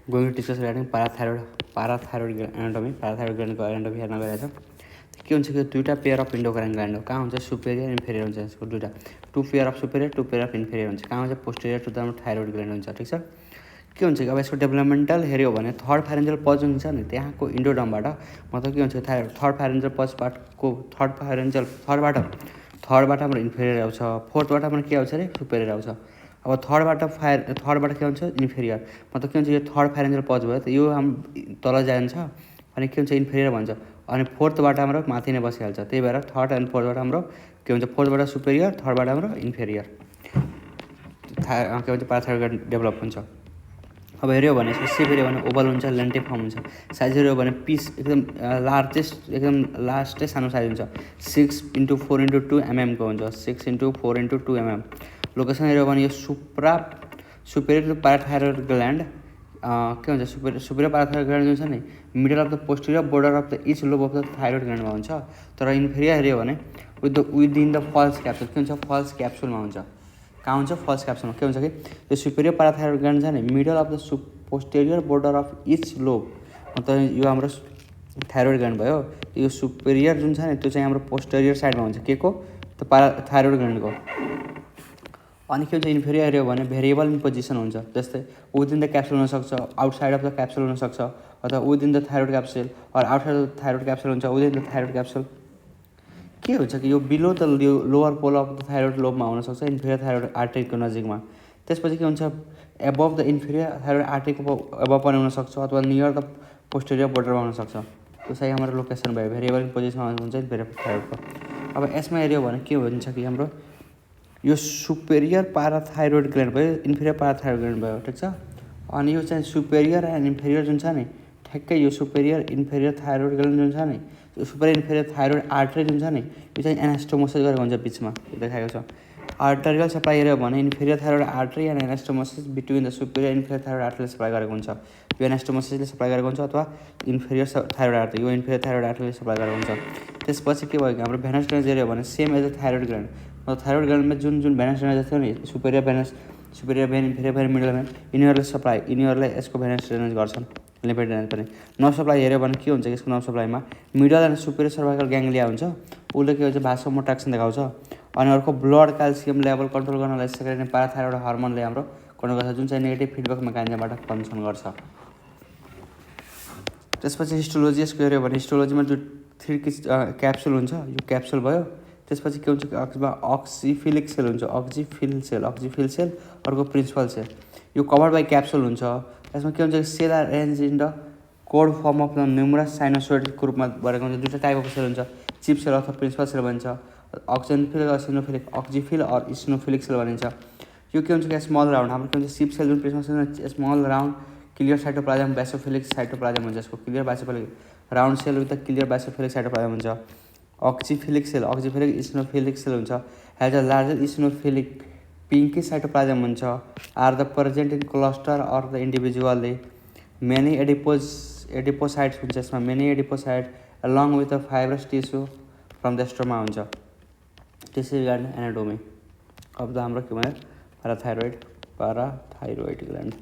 Going to discuss regarding parathyroid anatomy parathyroid ग्ल्यान्डको anatomy हेर्न गइरहेछ। के हुन्छ कि दुईवटा पेयर अफ इन्डोक्राइन ग्ल्यान्ड हो। कहाँ हुन्छ सुपेरियर इन्फेरियर हुन्छ यसको दुईवटा, two pair of superior two pair of inferior हुन्छ। कहाँ हुन्छ posterior to the thyroid gland हुन्छ। ठिक छ। के हुन्छ कि अब यसको डेभलपमेन्टल हेऱ्यो भने थर्ड फाइरेन्जियल पज हुन्छ नि त्यहाँको इन्डोडमबाट मतलब के हुन्छ थर्ड फाइरेन्जियल पजको थर्डबाट हाम्रो इन्फेरियर आउँछ, फोर्थबाट पनि के आउँछ अरे सुपेरियर आउँछ। अब थर्डबाट के हुन्छ इन्फेरियर मतलब के हुन्छ यो थर्ड फाइरेन्जियल पज भयो त यो तल जान्छ अनि के हुन्छ इन्फेरियर भन्छ अनि फोर्थबाट हाम्रो माथि नै बसिहाल्छ। त्यही भएर थर्ड एन्ड फोर्थबाट हाम्रो के हुन्छ फोर्थबाट सुपेरियर थर्डबाट हाम्रो इन्फेरियर के भन्छ पाराथाइरोइड डेभलप हुन्छ। अब हेऱ्यो भने सेप हेऱ्यो भने ओभल हुन्छ, लेन्टिफर्म हुन्छ। साइज हेऱ्यो भने पिस एकदम लार्जेस्ट एकदम लास्टै सानो साइज हुन्छ 6x4x2 mm को हुन्छ 6x4x2 mm। लोकेसन हेऱ्यो भने यो सुपेरियर पाराथाइरोइड ग्ल्यान्ड के हुन्छ सुपेरियर पाराथाइरोइड ग्ल्यान्ड जुन छ नि middle of the posterior border of the each lobe of the thyroid ग्ल्यान्डमा हुन्छ। तर इन्फेरियर हेऱ्यो भने विदिन द फल्स क्याप्सुल के हुन्छ फल्स क्याप्सुलमा हुन्छ। कहाँ हुन्छ फल्स क्याप्सुलमा के हुन्छ कि यो सुपेरियर पाराथाइरोइड ग्ल्यान्ड छ नि middle of the posterior border of each lobe मतलब यो हाम्रो थाइरोइड ग्ल्यान्ड भयो। यो सुपेरियर जुन छ नि त्यो चाहिँ हाम्रो पोस्टेरियर साइडमा हुन्छ के को त्यो पाराथाइरोइड ग्ल्यान्डको। अनि के हुन्छ इन्फेरियर हेऱ्यो भने भेरिएबल इन पोजिसन हुन्छ। जस्तै विदिन द क्याप्सुल हुनसक्छ, आउटसाइड अफ द क्याप्सुल हुनसक्छ अथवा within the thyroid capsule or outside the thyroid capsule हुन्छ विदिन द थाइरोइड क्याप्सुल। के हुन्छ कि यो below the lower pole of the thyroid लोबमा हुनसक्छ इन्फेरियर थाइरोइड आर्टरीको नजिकमा। त्यसपछि के हुन्छ एबभ द इन्फेरियर थाइरोइड आर्टरीको एबभ पनि हुनसक्छ अथवा नियर द पोस्टेरियर बोर्डरमा हुनसक्छ। त्यो चाहिँ हाम्रो लोकेसन भयो भेरिएबल इन पोजिसनमा हुन्छ इन्फेरियर थाइरोइडको। अब यसमा हेऱ्यो भने के हुन्छ कि हाम्रो यो सुपेरियर पाराथाइरोइड ग्ल्यान्ड भयो इन्फेरियर पाराथाइरोइड ग्ल्यान्ड भयो। ठिक छ। अनि यो चाहिँ सुपेरियर एन्ड इन्फेरियर जुन छ नि ठ्याक्कै यो सुपेरियर इन्फेरियर थाइरोइड ग्ल्यान्ड जुन छ नि यो सुपेरियर इन्फेरियर थाइरोइड आर्टरी जुन छ नि यो चाहिँ एनास्टोमोसिस गरेको हुन्छ बिचमा यो देखाएको छ। आर्टरियल सप्लाई हेऱ्यो भने inferior thyroid artery and anastomosis between the superior inferior thyroid आर्टरीले सप्लाई गरेको हुन्छ। यो एनास्टोमोसिसले सप्लाई गरेको हुन्छ अथवा इन्फेरियर थाइरोइड आर्टरी यो इन्फेरियर थाइरोइड आर्टरीले सप्लाई गरेको हुन्छ। त्यसपछि के भयो कि हाम्रो भेनस ड्रेनेज हेऱ्यो भने same as the thyroid gland मतलब थाइरोइड ग्ल्यान्डमा जुन भेनस ड्रेनेज थियो नि superior vein inferior vein middle vein यिनीहरूले यसको भेनस ड्रेनेज गर्छन् लिम्फेड ड्रेनेज पनि। नर्भ सप्लाई हेऱ्यो भने के हुन्छ यसको नर्भ सप्लाईमा middle and superior cervical ganglia हुन्छ उसले के हुन्छ भासोमोट्राक्सन देखाउँछ। अनि अर्को ब्लड क्याल्सियम लेभल कन्ट्रोल गर्नलाई सेक्रेटिङ पाराथाइरोइड हर्मोनले हाम्रो कन्ट्रोल गर्छ जुन चाहिँ नेगेटिभ फिडब्याक मेकानिजमबाट फङ्सन गर्छ। त्यसपछि हिस्टोलोजी यसको हेऱ्यो भने हिस्टोलोजीमा जो 3 क्याप्सुल हुन्छ यो क्याप्सुल भयो। त्यसपछि के हुन्छ अक्जिफिलिक सेल हुन्छ अक्जिफिल सेल अर्को प्रिन्सिपल सेल यो कभर बाई क्याप्सुल हुन्छ। यसमा के हुन्छ cell are arrange in the cord form of the numerous साइनोसोइडको रूपमा बनेको हुन्छ। दुईवटा टाइपको सेल हुन्छ चिप सेल अथवा प्रिन्सिपल सेल भनिन्छ अक्जिफिल अर इसिनोफिलिक सेल भनिन्छ। यो के हुन्छ कि स्मल राउन्ड हाम्रो के हुन्छ सिप सेल जुन principal cell small round clear cytoplasm basophilic cytoplasm हुन्छ यसको clear basophilic round cell with the clear basophilic cytoplasm हुन्छ। अक्जिफिलिक इसिनोफिलिक सेल हुन्छ has a larger eosinophilic pinky cytoplasm हुन्छ are the present in cluster or the इन्डिभिजुअलले many adipocytes हुन्छ यसमा many adipocyte along with the fibrous tissue from the stoma हुन्छ। त्यसै regarding anatomy अब त हाम्रो के भयो पाराथाइरोइड ग्ल्यान्ड।